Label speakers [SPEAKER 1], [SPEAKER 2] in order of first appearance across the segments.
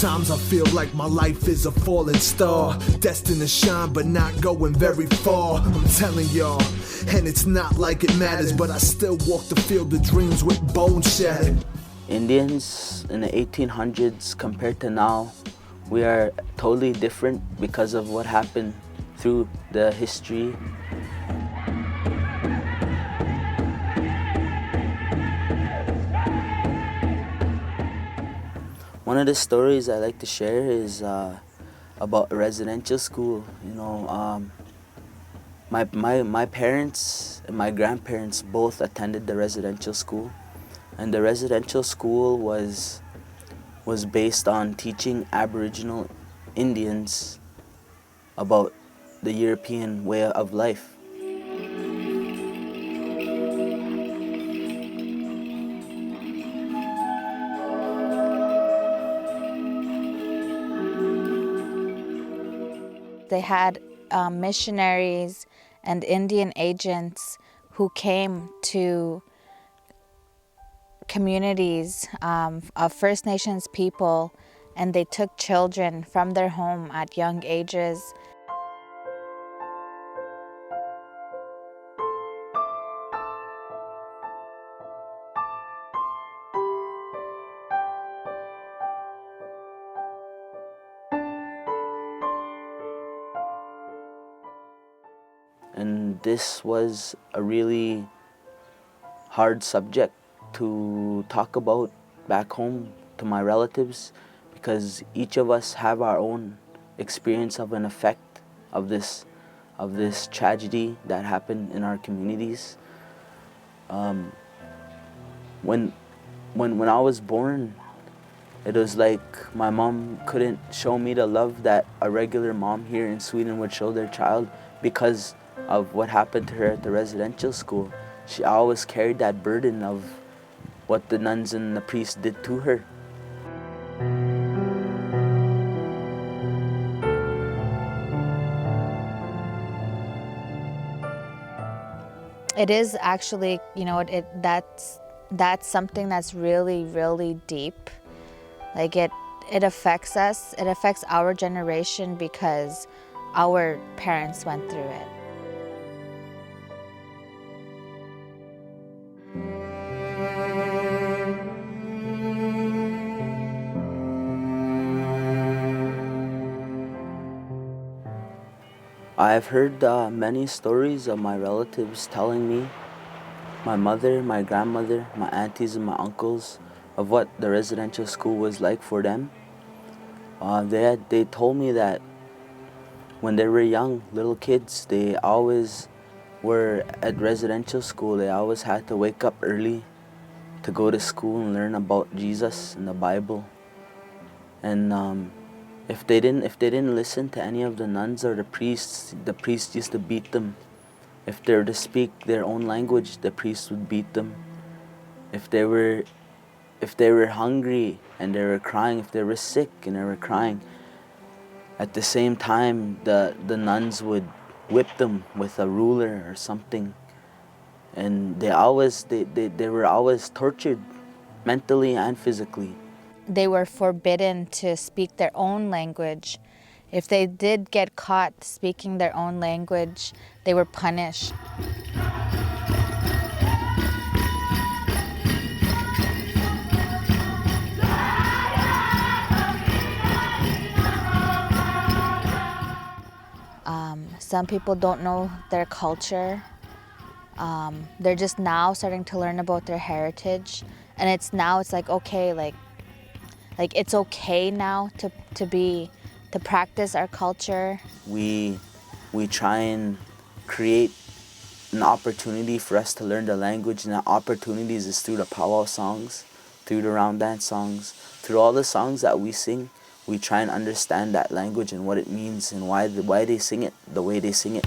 [SPEAKER 1] Sometimes I feel like my life is a falling star, destined to shine but not going very far. I'm telling y'all, and it's not like it matters, but I still walk the field of dreams with bones shattered.
[SPEAKER 2] Indians in the 1800s compared to now, we are totally different because of what happened through the history. One of the stories I like to share is about a residential school. You know, my parents and my grandparents both attended the residential school, and the residential school was based on teaching Aboriginal Indians about the European way of life.
[SPEAKER 3] They had missionaries and Indian agents who came to communities of First Nations people, and they took children from their home at young ages.
[SPEAKER 2] And this was a really hard subject to talk about back home to my relatives, because each of us have our own experience of an effect of this tragedy that happened in our communities. When I was born, it was like my mom couldn't show me the love that a regular mom here in Sweden would show their child because of what happened to her at the residential school. She always carried that burden of what the nuns and the priests did to her.
[SPEAKER 3] It is actually, you know, that's something that's really, really deep. Like it affects us. It affects our generation because our parents went through it.
[SPEAKER 2] I've heard many stories of my relatives telling me, my mother, my grandmother, my aunties and my uncles, of what the residential school was like for them. They told me that when they were young, little kids, they always were at residential school. They always had to wake up early to go to school and learn about Jesus and the Bible. And if they didn't listen to any of the nuns or the priests used to beat them. If they were to speak their own language, the priests would beat them. If they were hungry and they were crying, if they were sick and they were crying, at the same time the nuns would whip them with a ruler or something. And they were always tortured mentally and physically.
[SPEAKER 3] They were forbidden to speak their own language. If they did get caught speaking their own language, they were punished. Some people don't know their culture. They're just now starting to learn about their heritage, and it's like okay, like it's okay now to practice our culture.
[SPEAKER 2] We try and create an opportunity for us to learn the language, and that opportunities is through the powwow songs, through the round dance songs, through all the songs that we sing. We try and understand that language and what it means and why they sing it the way they sing it.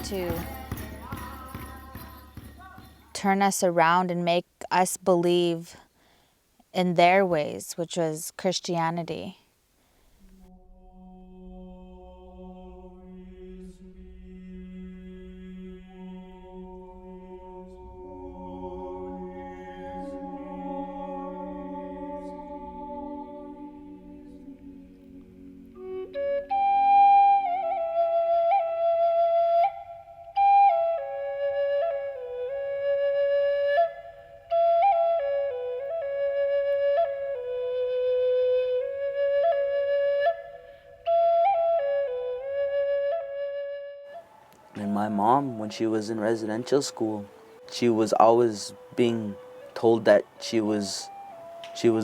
[SPEAKER 3] to turn us around and make us believe in their ways, which was Christianity.
[SPEAKER 2] And my mom, when she was in residential school, she was always being told that she was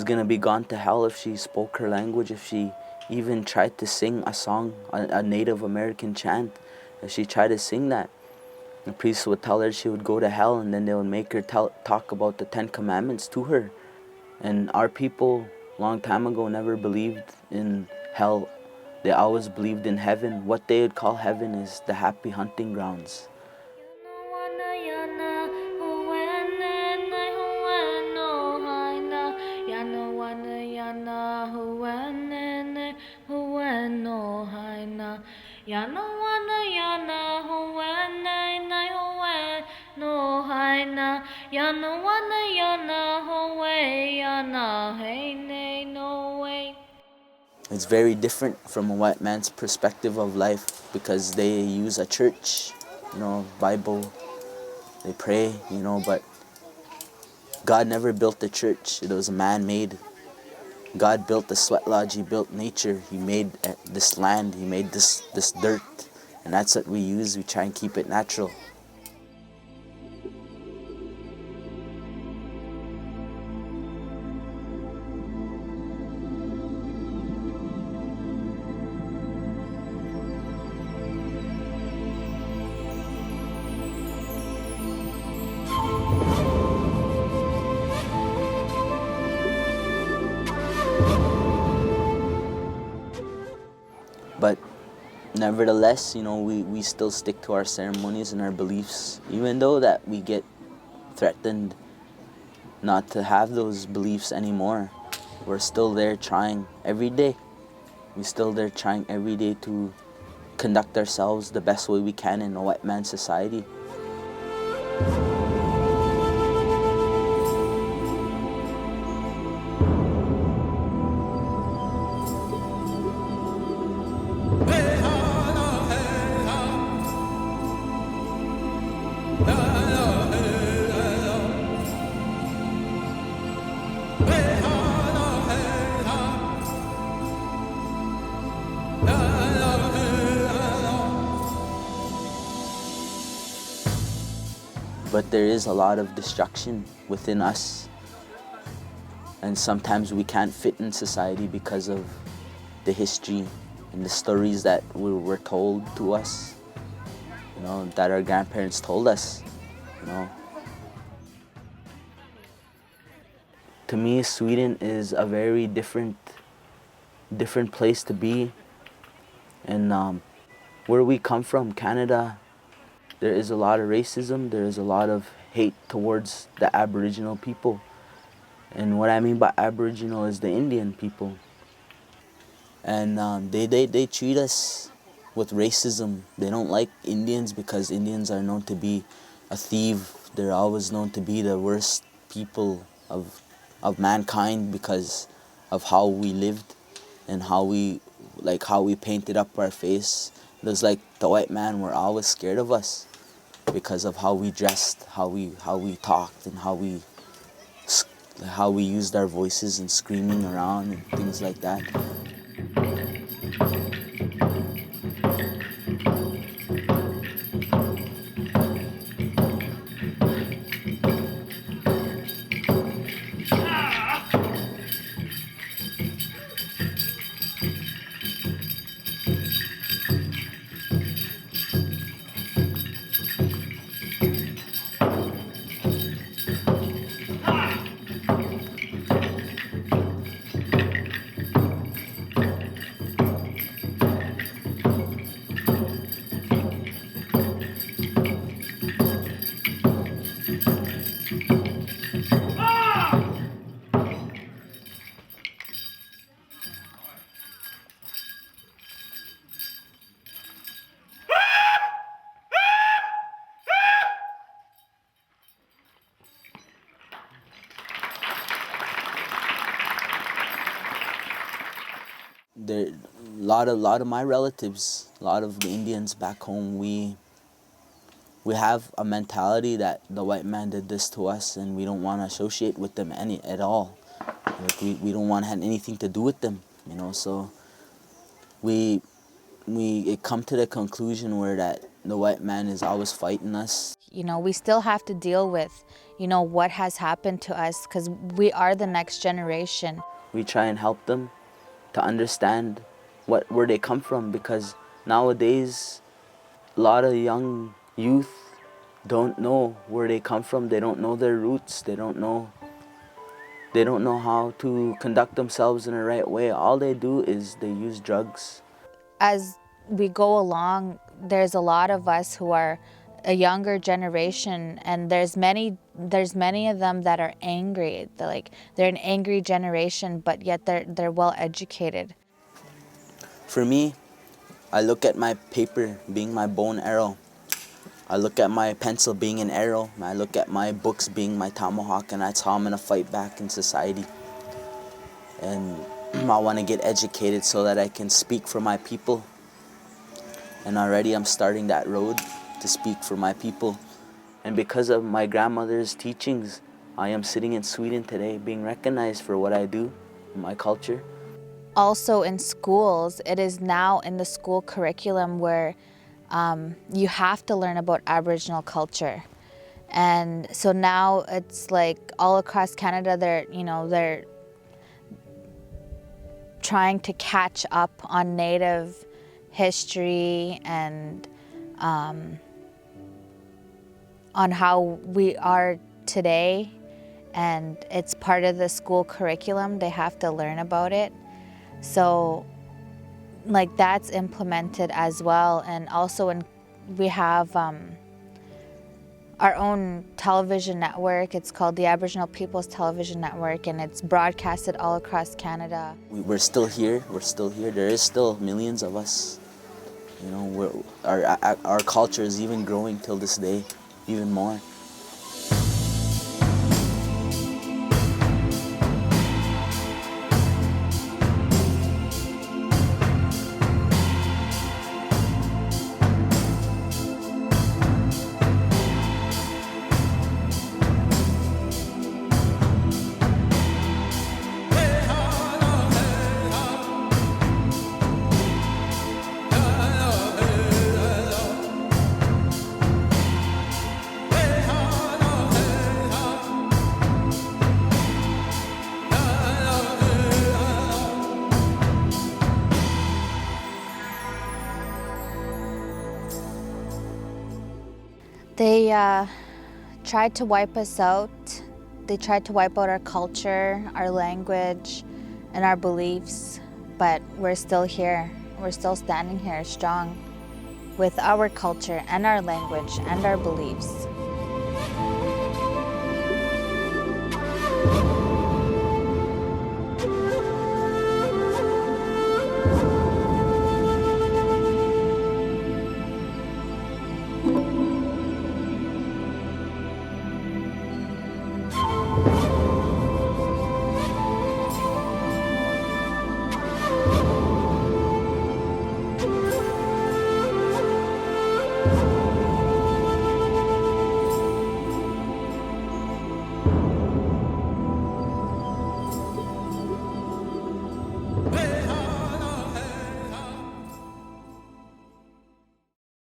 [SPEAKER 2] gonna be gone to hell if she spoke her language, if she even tried to sing a song, a Native American chant. If she tried to sing that, the priest would tell her she would go to hell, and then they would make her talk about the 10 Commandments to her. And our people, long time ago, never believed in hell. They always believed in heaven. What they would call heaven is the happy hunting grounds. It's very different from a white man's perspective of life because they use a church, Bible, they pray, but God never built the church. It was man-made. God built the sweat lodge, he built nature, he made this land, he made this dirt, and that's what we use. We try and keep it natural. But nevertheless, we still stick to our ceremonies and our beliefs, even though that we get threatened not to have those beliefs anymore. We're still there trying every day. We're still there trying every day to conduct ourselves the best way we can in a white man society. But there is a lot of destruction within us, and sometimes we can't fit in society because of the history and the stories that we were told to us, that our grandparents told us. To me, Sweden is a very different place to be. And where we come from, Canada, there is a lot of racism, there is a lot of hate towards the Aboriginal people. And what I mean by Aboriginal is the Indian people. And they treat us with racism. They don't like Indians because Indians are known to be a thief. They're always known to be the worst people of mankind because of how we lived and how we painted up our face. It was like the white man were always scared of us because of how we dressed, how we talked, and how we used our voices and screaming around and things like that. there, lot of my relatives, a lot of the Indians back home, we have a mentality that the white man did this to us, and we don't want to associate with them at all. Like we don't want to have anything to do with them, you know. So we it come to the conclusion where that the white man is always fighting us.
[SPEAKER 3] You know, we still have to deal with, you know, what has happened to us because we are the next generation.
[SPEAKER 2] We try and help them to understand where they come from, because nowadays a lot of young youth don't know where they come from. They don't know their roots. They don't know how to conduct themselves in the right way. All they do is they use drugs.
[SPEAKER 3] As we go along, there's a lot of us who are a younger generation, and there's many of them that are angry. They're an angry generation, but yet they're well educated.
[SPEAKER 2] For me, I look at my paper being my bow and arrow. I look at my pencil being an arrow. I look at my books being my tomahawk, and that's how I'm gonna fight back in society. And I want to get educated so that I can speak for my people. And already I'm starting that road to speak for my people. And because of my grandmother's teachings, I am sitting in Sweden today being recognized for what I do in my culture.
[SPEAKER 3] Also in schools, it is now in the school curriculum where you have to learn about Aboriginal culture. And so now it's like all across Canada, they're trying to catch up on Native history and on how we are today. And it's part of the school curriculum. They have to learn about it. So like that's implemented as well. And also we have our own television network. It's called the Aboriginal People's Television Network, and it's broadcasted all across Canada.
[SPEAKER 2] We're still here. We're still here. There is still millions of us. You know, our culture is even growing till this day, even more.
[SPEAKER 3] They tried to wipe us out. They tried to wipe out our culture, our language, and our beliefs, but we're still here. We're still standing here strong with our culture and our language and our beliefs.
[SPEAKER 4] Hey!